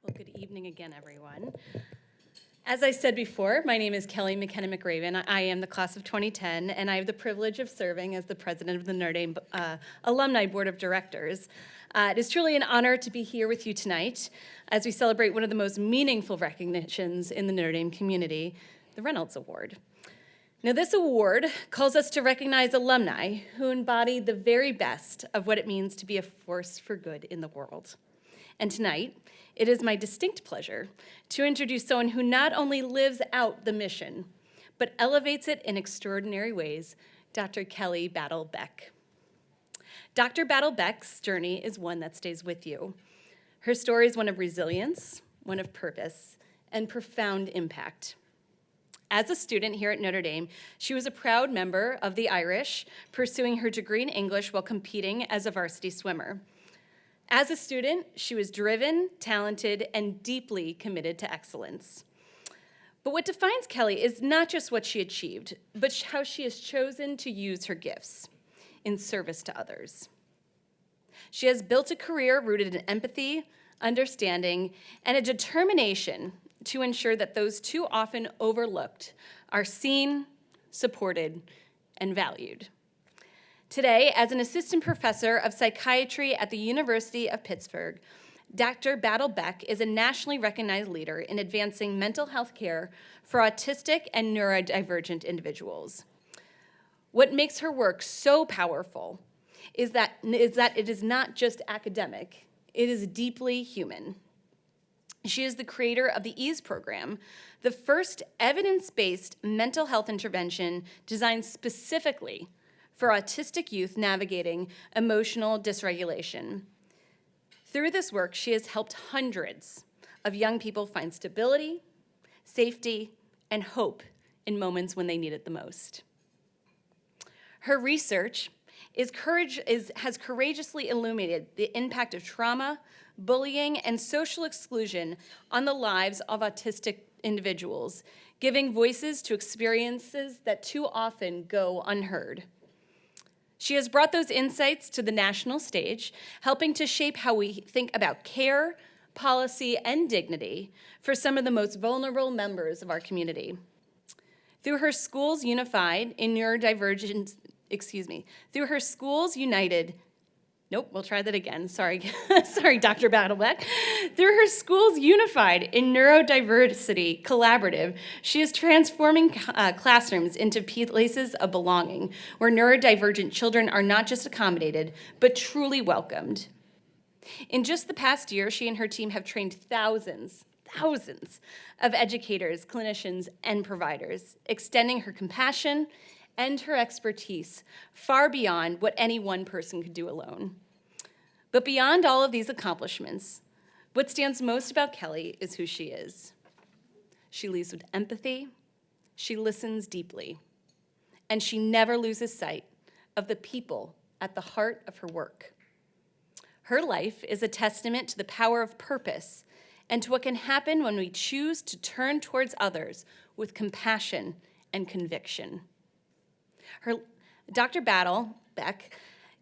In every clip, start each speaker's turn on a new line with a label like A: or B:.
A: Well, good evening again, everyone. As I said before, my name is Kelly McKenna McRaven. I am the class of 2010, and I have the privilege of serving as the president of the Notre Dame Alumni Board of Directors. It is truly an honor to be here with you tonight as we celebrate one of the most meaningful recognitions in the Notre Dame community, the Reynolds Award. Now, this award calls us to recognize alumni who embody the very best of what it means to be a force for good in the world. And tonight, it is my distinct pleasure to introduce someone who not only lives out the mission, but elevates it in extraordinary ways, Dr. Kelly Battle Beck. Dr. Battle Beck's journey is one that stays with you. Her story is one of resilience, one of purpose, and profound impact. As a student here at Notre Dame, she was a proud member of the Irish, pursuing her degree in English while competing as a varsity swimmer. As a student, she was driven, talented, and deeply committed to excellence. But what defines Kelly is not just what she achieved, but how she has chosen to use her gifts in service to others. She has built a career rooted in empathy, understanding, and a determination to ensure that those too often overlooked are seen, supported, and valued. Today, as an assistant professor of psychiatry at the University of Pittsburgh, Dr. Battle Beck is a nationally recognized leader in advancing mental health care for autistic and neurodivergent individuals. What makes her work so powerful is that it is not just academic, it is deeply human. She is the creator of the EASE program, the first evidence-based mental health intervention designed specifically for autistic youth navigating emotional dysregulation. Through this work, she has helped hundreds of young people find stability, safety, and hope in moments when they need it the most. Her research has courageously illuminated the impact of trauma, bullying, and social exclusion on the lives of autistic individuals, giving voices to experiences that too often go unheard. She has brought those insights to the national stage, helping to shape how we think about care, policy, and dignity for some of the most vulnerable members of our community. Through her Schools United in Neurodivergent, through her Schools United, sorry, Dr. Battle Beck. Through her Schools Unified in Neurodiversity Collaborative, she is transforming classrooms into places of belonging, where neurodivergent children are not just accommodated, but truly welcomed. In just the past year, she and her team have trained thousands of educators, clinicians, and providers, extending her compassion and her expertise far beyond what any one person could do alone. But beyond all of these accomplishments, what stands most about Kelly is who she is. She leads with empathy, she listens deeply, and she never loses sight of the people at the heart of her work. Her life is a testament to the power of purpose and to what can happen when we choose to turn towards others with compassion and conviction. Dr. Battle Beck,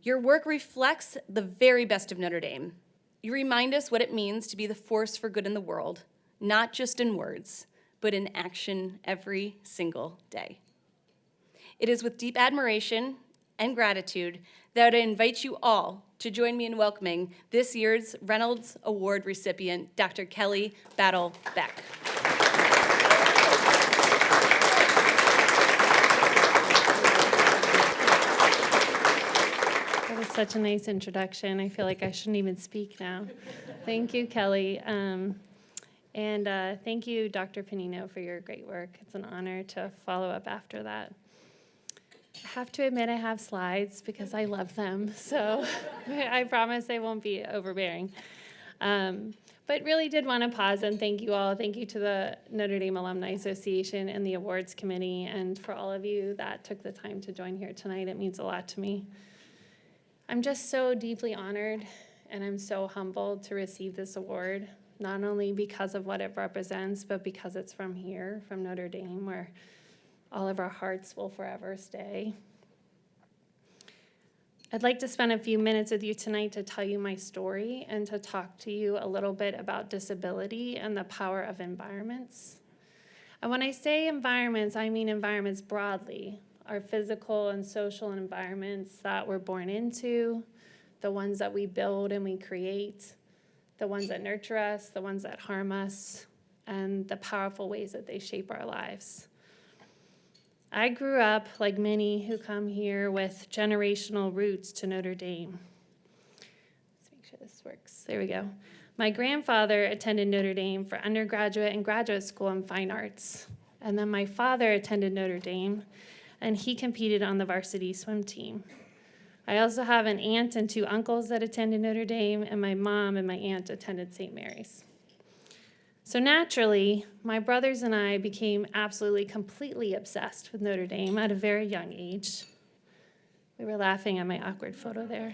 A: your work reflects the very best of Notre Dame. You remind us what it means to be the force for good in the world, not just in words, but in action every single day. It is with deep admiration and gratitude that I invite you all to join me in welcoming this year's Reynolds Award recipient, Dr. Kelly Battle Beck.
B: Such a nice introduction. I feel like I shouldn't even speak now. Thank you, Kelly. And thank you, Dr. Panino, for your great work. It's an honor to follow up after that. I have to admit I have slides because I love them, so I promise they won't be overbearing. But really did want to pause and thank you all. Thank you to the Notre Dame Alumni Association and the awards committee, and for all of you that took the time to join here tonight. It means a lot to me. I'm just so deeply honored, and I'm so humbled to receive this award, not only because of what it represents, but because it's from here, from Notre Dame, where all of our hearts will forever stay. I'd like to spend a few minutes with you tonight to tell you my story and to talk to you a little bit about disability and the power of environments. And when I say environments, I mean environments broadly, our physical and social environments that we're born into, the ones that we build and we create, the ones that nurture us, the ones that harm us, and the powerful ways that they shape our lives. I grew up, like many who come here, with generational roots to Notre Dame. Let's make sure this works. There we go. My grandfather attended Notre Dame for undergraduate and graduate school in fine arts. And then my father attended Notre Dame, and he competed on the varsity swim team. I also have an aunt and 2 uncles that attended Notre Dame, and my mom and my aunt attended St. Mary's. So naturally, my brothers and I became absolutely, completely obsessed with Notre Dame at a very young age. We were laughing at my awkward photo there.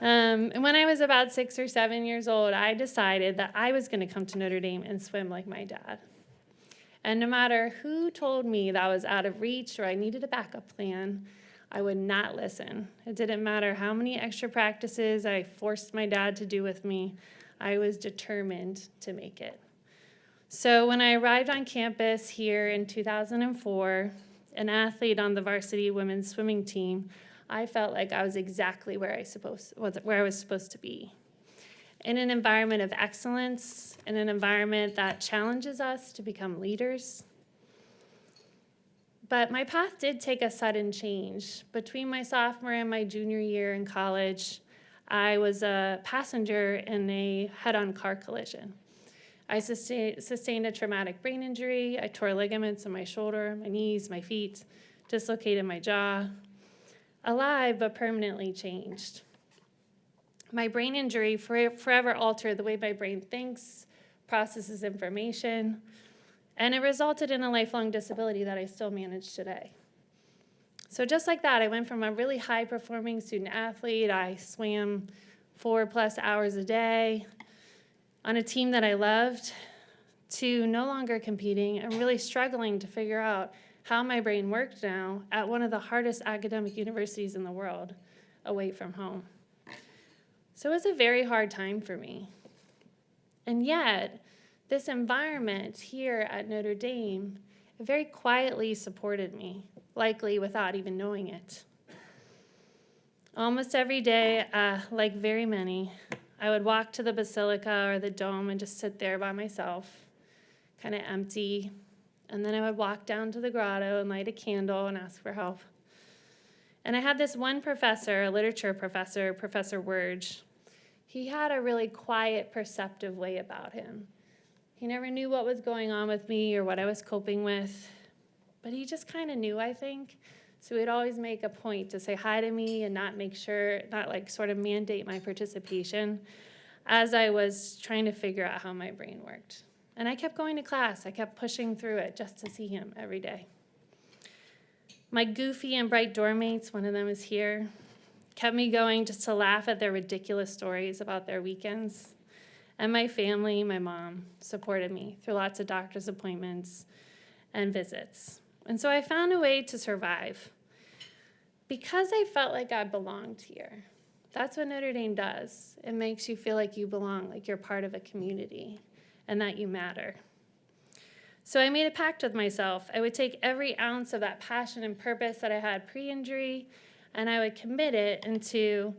B: And when I was about 6 or 7 years old, I decided that I was going to come to Notre Dame and swim like my dad. And no matter who told me that I was out of reach or I needed a backup plan, I would not listen. It didn't matter how many extra practices I forced my dad to do with me. I was determined to make it. So when I arrived on campus here in 2004, an athlete on the varsity women's swimming team, I felt like I was exactly where I was supposed to be. In an environment of excellence, in an environment that challenges us to become leaders. But my path did take a sudden change. Between my sophomore and my junior year in college, I was a passenger in a head-on car collision. I sustained a traumatic brain injury. I tore ligaments in my shoulder, my knees, my feet, dislocated my jaw. Alive, but permanently changed. My brain injury forever altered the way my brain thinks, processes information, and it resulted in a lifelong disability that I still manage today. So just like that, I went from a really high-performing student athlete. I swam 4+ hours a day on a team that I loved, to no longer competing and really struggling to figure out how my brain worked now at one of the hardest academic universities in the world, away from home. So it was a very hard time for me. And yet, this environment here at Notre Dame very quietly supported me, likely without even knowing it. Almost every day, like very many, I would walk to the basilica or the dome and just sit there by myself, kind of empty. And then I would walk down to the grotto and light a candle and ask for help. And I had this one professor, a literature professor, Professor Werge. He had a really quiet, perceptive way about him. He never knew what was going on with me or what I was coping with, but he just kind of knew, I think. So he'd always make a point to say hi to me and not sort of mandate my participation as I was trying to figure out how my brain worked. And I kept going to class. I kept pushing through it just to see him every day. My goofy and bright dorm mates, one of them is here, kept me going just to laugh at their ridiculous stories about their weekends. And my family, my mom, supported me through lots of doctor's appointments and visits. And so I found a way to survive because I felt like I belonged here. That's what Notre Dame does. It makes you feel like you belong, like you're part of a community, and that you matter. So I made a pact with myself. I would take every ounce of that passion and purpose that I had pre-injury, and I would commit it into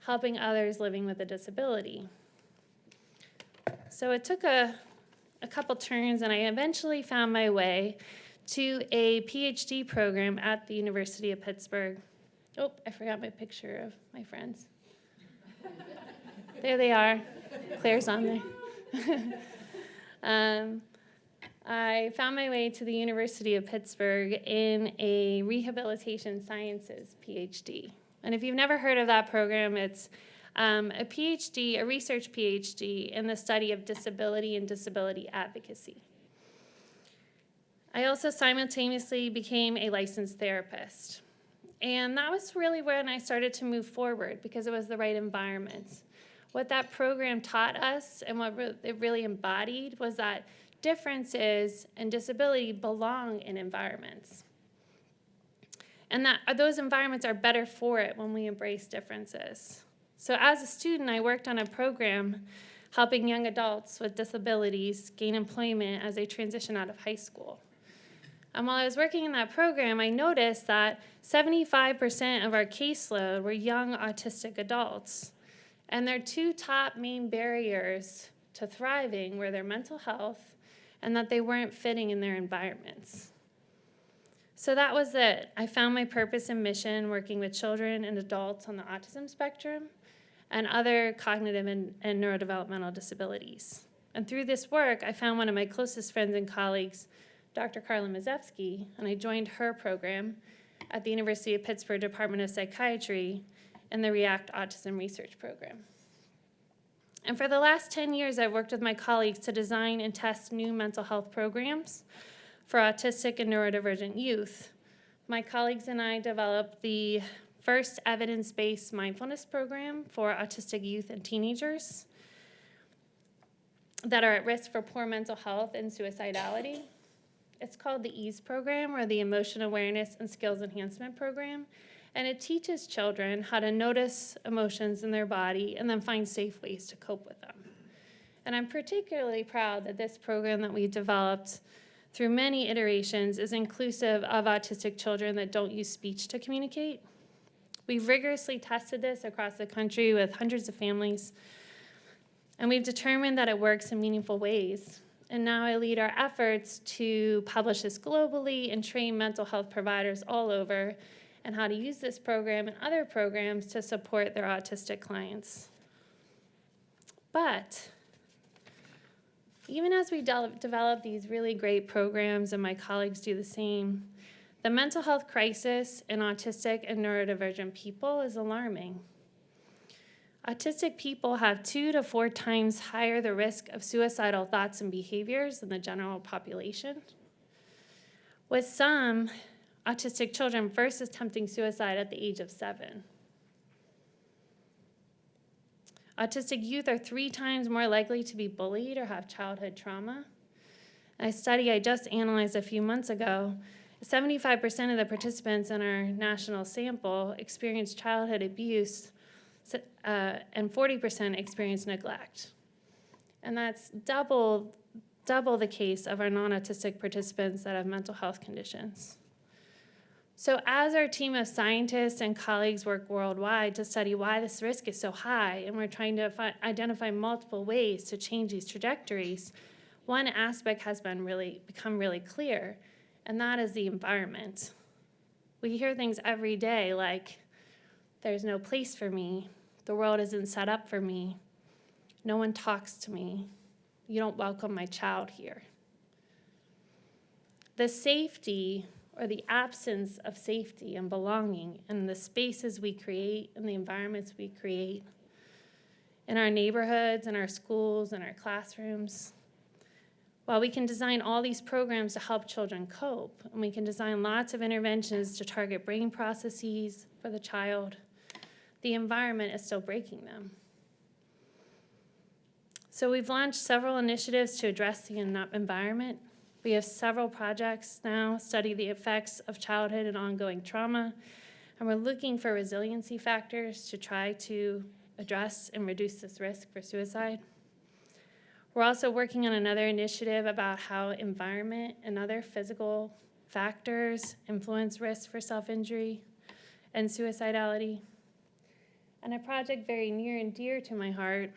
B: helping others living with a disability. So it took a couple turns, and I eventually found my way to a PhD program at the University of Pittsburgh. Oh, I forgot my picture of my friends. There they are. Claire's on there. I found my way to the University of Pittsburgh in a rehabilitation sciences PhD. And if you've never heard of that program, it's a PhD, a research PhD in the study of disability and disability advocacy. I also simultaneously became a licensed therapist. And that was really when I started to move forward because it was the right environment. What that program taught us and what it really embodied was that differences and disability belong in environments. and that those environments are better for it when we embrace differences. So as a student, I worked on a program helping young adults with disabilities gain employment as they transition out of high school. And while I was working in that program, I noticed that 75% of our caseload were young autistic adults. And their two top main barriers to thriving were their mental health and that they weren't fitting in their environments. So that was it. I found my purpose and mission working with children and adults on the autism spectrum and other cognitive and neurodevelopmental disabilities. And through this work, I found one of my closest friends and colleagues, Dr. Carla Mazevsky, and I joined her program at the University of Pittsburgh Department of Psychiatry in the REACT Autism Research Program. And for the last 10 years, I've worked with my colleagues to design and test new mental health programs for autistic and neurodivergent youth. My colleagues and I developed the first evidence-based mindfulness program for autistic youth and teenagers that are at risk for poor mental health and suicidality. It's called the EASE program, or the Emotion Awareness and Skills Enhancement Program, and it teaches children how to notice emotions in their body and then find safe ways to cope with them. And I'm particularly proud that this program that we developed through many iterations is inclusive of autistic children that don't use speech to communicate. We've rigorously tested this across the country with hundreds of families, and we've determined that it works in meaningful ways. And now I lead our efforts to publish this globally and train mental health providers all over and how to use this program and other programs to support their autistic clients. But even as we develop these really great programs, and my colleagues do the same, the mental health crisis in autistic and neurodivergent people is alarming. Autistic people have 2 to 4 times higher the risk of suicidal thoughts and behaviors than the general population, with some autistic children first attempting suicide at the age of 7. Autistic youth are 3 times more likely to be bullied or have childhood trauma. A study I just analyzed a few months ago, 75% of the participants in our national sample experienced childhood abuse, and 40% experienced neglect. And that's double the case of our non-autistic participants that have mental health conditions. So as our team of scientists and colleagues work worldwide to study why this risk is so high, and we're trying to identify multiple ways to change these trajectories, one aspect has become really clear, and that is the environment. We hear things every day like, there's no place for me, the world isn't set up for me, no one talks to me, you don't welcome my child here. The safety or the absence of safety and belonging in the spaces we create and the environments we create in our neighborhoods, in our schools, in our classrooms. While we can design all these programs to help children cope, and we can design lots of interventions to target brain processes for the child, the environment is still breaking them. So we've launched several initiatives to address the environment. We have several projects now study the effects of childhood and ongoing trauma, and we're looking for resiliency factors to try to address and reduce this risk for suicide. We're also working on another initiative about how environment and other physical factors influence risk for self-injury and suicidality. And a project very near and dear to my heart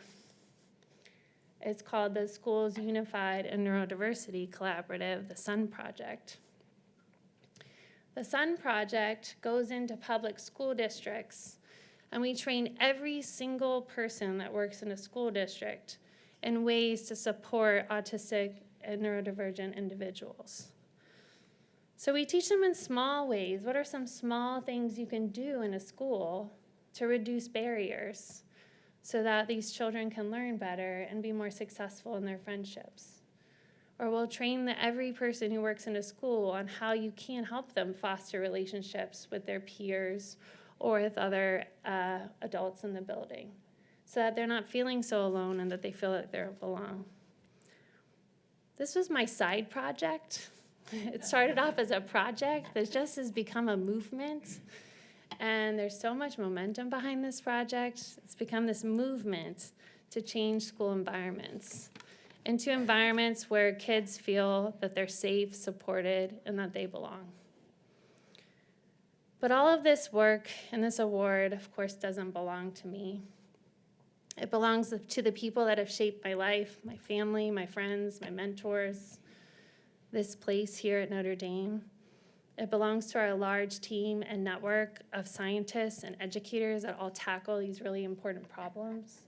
B: is called the Schools Unified and Neurodiversity Collaborative, the SUN Project. The SUN Project goes into public school districts, and we train every single person that works in a school district in ways to support autistic and neurodivergent individuals. So we teach them in small ways. What are some small things you can do in a school to reduce barriers so that these children can learn better and be more successful in their friendships? Or we'll train every person who works in a school on how you can help them foster relationships with their peers or with other adults in the building, so that they're not feeling so alone and that they feel that they belong. This was my side project. It started off as a project that just has become a movement. And there's so much momentum behind this project. It's become this movement to change school environments into environments where kids feel that they're safe, supported, and that they belong. But all of this work and this award, of course, doesn't belong to me. It belongs to the people that have shaped my life, my family, my friends, my mentors, this place here at Notre Dame. It belongs to our large team and network of scientists and educators that all tackle these really important problems.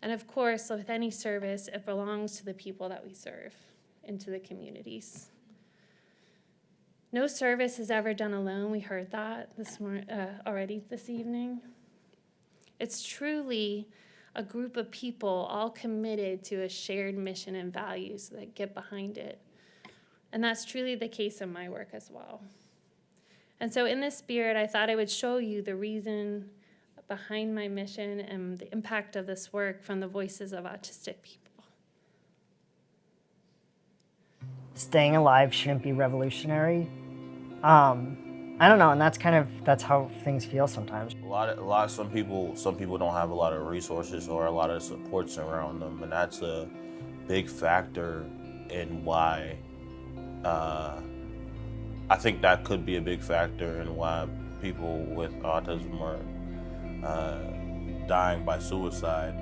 B: And of course, with any service, it belongs to the people that we serve and to the communities. No service is ever done alone. We heard that already this evening. It's truly a group of people all committed to a shared mission and values that get behind it. And that's truly the case in my work as well. And so in this spirit, I thought I would show you the reason behind my mission and the impact of this work from the voices of autistic people.
C: Staying alive shouldn't be revolutionary. I don't know, and that's how things feel sometimes.
D: Some people don't have a lot of resources or a lot of supports around them, and that's a big factor in why. I think that could be a big factor in why people with autism are dying by suicide.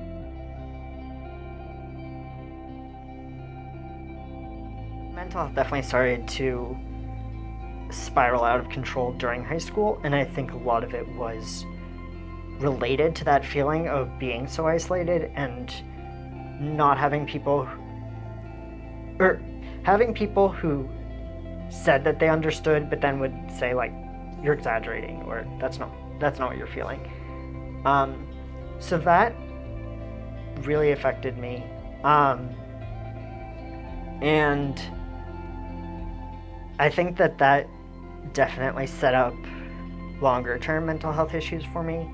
C: Mental health definitely started to spiral out of control during high school, and I think a lot of it was related to that feeling of being so isolated and not having people, or having people who said that they understood, but then would say, like, you're exaggerating, or that's not what you're feeling. So that really affected me. And I think that definitely set up longer term mental health issues for me.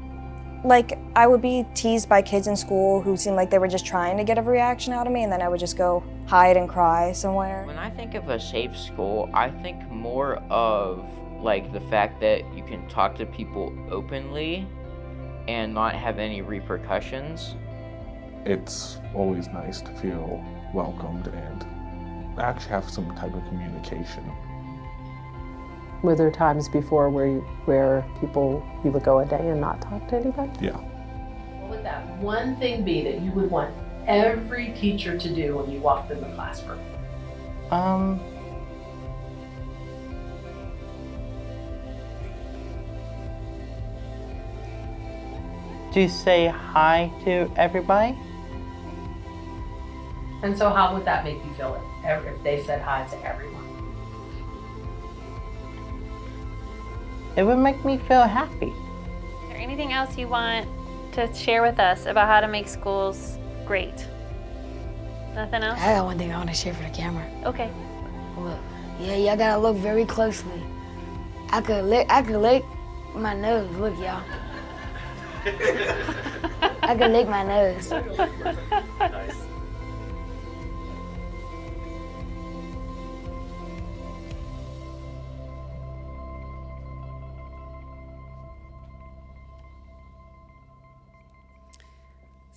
E: Like, I would be teased by kids in school who seemed like they were just trying to get a reaction out of me, and then I would just go hide and cry somewhere.
F: When I think of a safe school, I think more of like the fact that you can talk to people openly and not have any repercussions.
G: It's always nice to feel welcomed and actually have some type of communication.
H: Were there times before where you would go a day and not talk to anybody?
G: Yeah.
I: What would that one thing be that you would want every teacher to do when you walked in the classroom?
J: To say hi to everybody.
I: And so how would that make you feel if they said hi to everyone?
J: It would make me feel happy.
B: Is there anything else you want to share with us about how to make schools great? Nothing else?
K: I got one thing I want to share for the camera.
B: Okay.
K: Look, yeah, y'all gotta look very closely. I could lick my nose. Look, y'all. I could lick my nose.
B: Nice.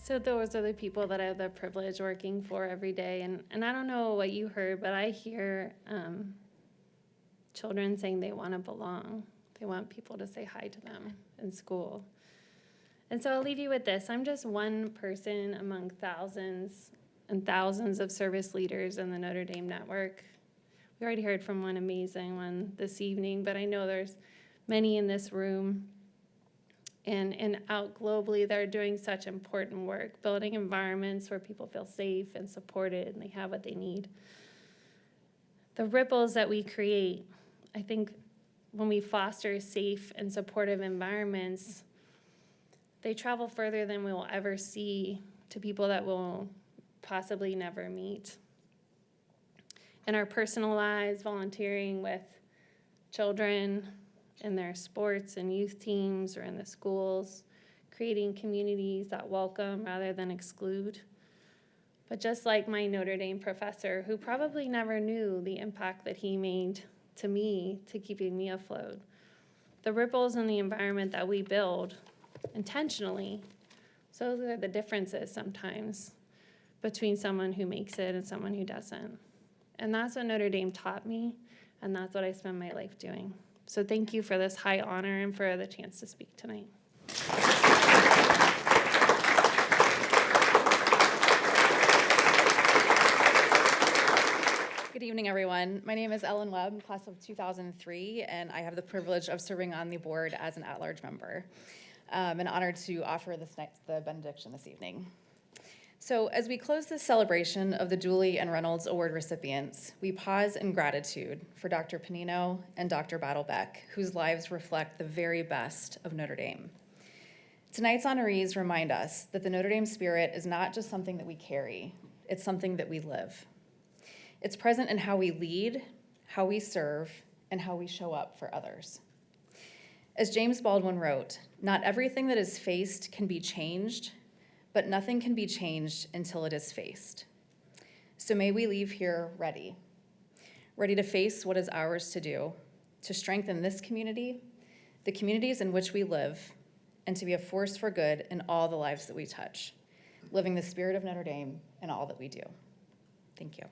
B: So those are the people that I have the privilege working for every day. And I don't know what you heard, but I hear children saying they want to belong. They want people to say hi to them in school. And so I'll leave you with this. I'm just one person among thousands and thousands of service leaders in the Notre Dame network. We already heard from one amazing one this evening, but I know there's many in this room and out globally that are doing such important work, building environments where people feel safe and supported and they have what they need. The ripples that we create, I think when we foster safe and supportive environments, they travel further than we will ever see to people that we'll possibly never meet. In our personal lives, volunteering with children in their sports and youth teams or in the schools, creating communities that welcome rather than exclude. But just like my Notre Dame professor, who probably never knew the impact that he made to me to keeping me afloat, the ripples in the environment that we build intentionally, so those are the differences sometimes between someone who makes it and someone who doesn't. And that's what Notre Dame taught me, and that's what I spend my life doing. So thank you for this high honor and for the chance to speak tonight.
L: Good evening, everyone. My name is Ellen Webb, class of 2003, and I have the privilege of serving on the board as an at-large member. I'm honored to offer the benediction this evening. So as we close this celebration of the Dooley and Reynolds Award recipients, we pause in gratitude for Dr. Panino and Dr. Battle Beck, whose lives reflect the very best of Notre Dame. Tonight's honorees remind us that the Notre Dame spirit is not just something that we carry, it's something that we live. It's present in how we lead, how we serve, and how we show up for others. As James Baldwin wrote, not everything that is faced can be changed, but nothing can be changed until it is faced. So may we leave here ready to face what is ours to do, to strengthen this community, the communities in which we live, and to be a force for good in all the lives that we touch, living the spirit of Notre Dame in all that we do. Thank you.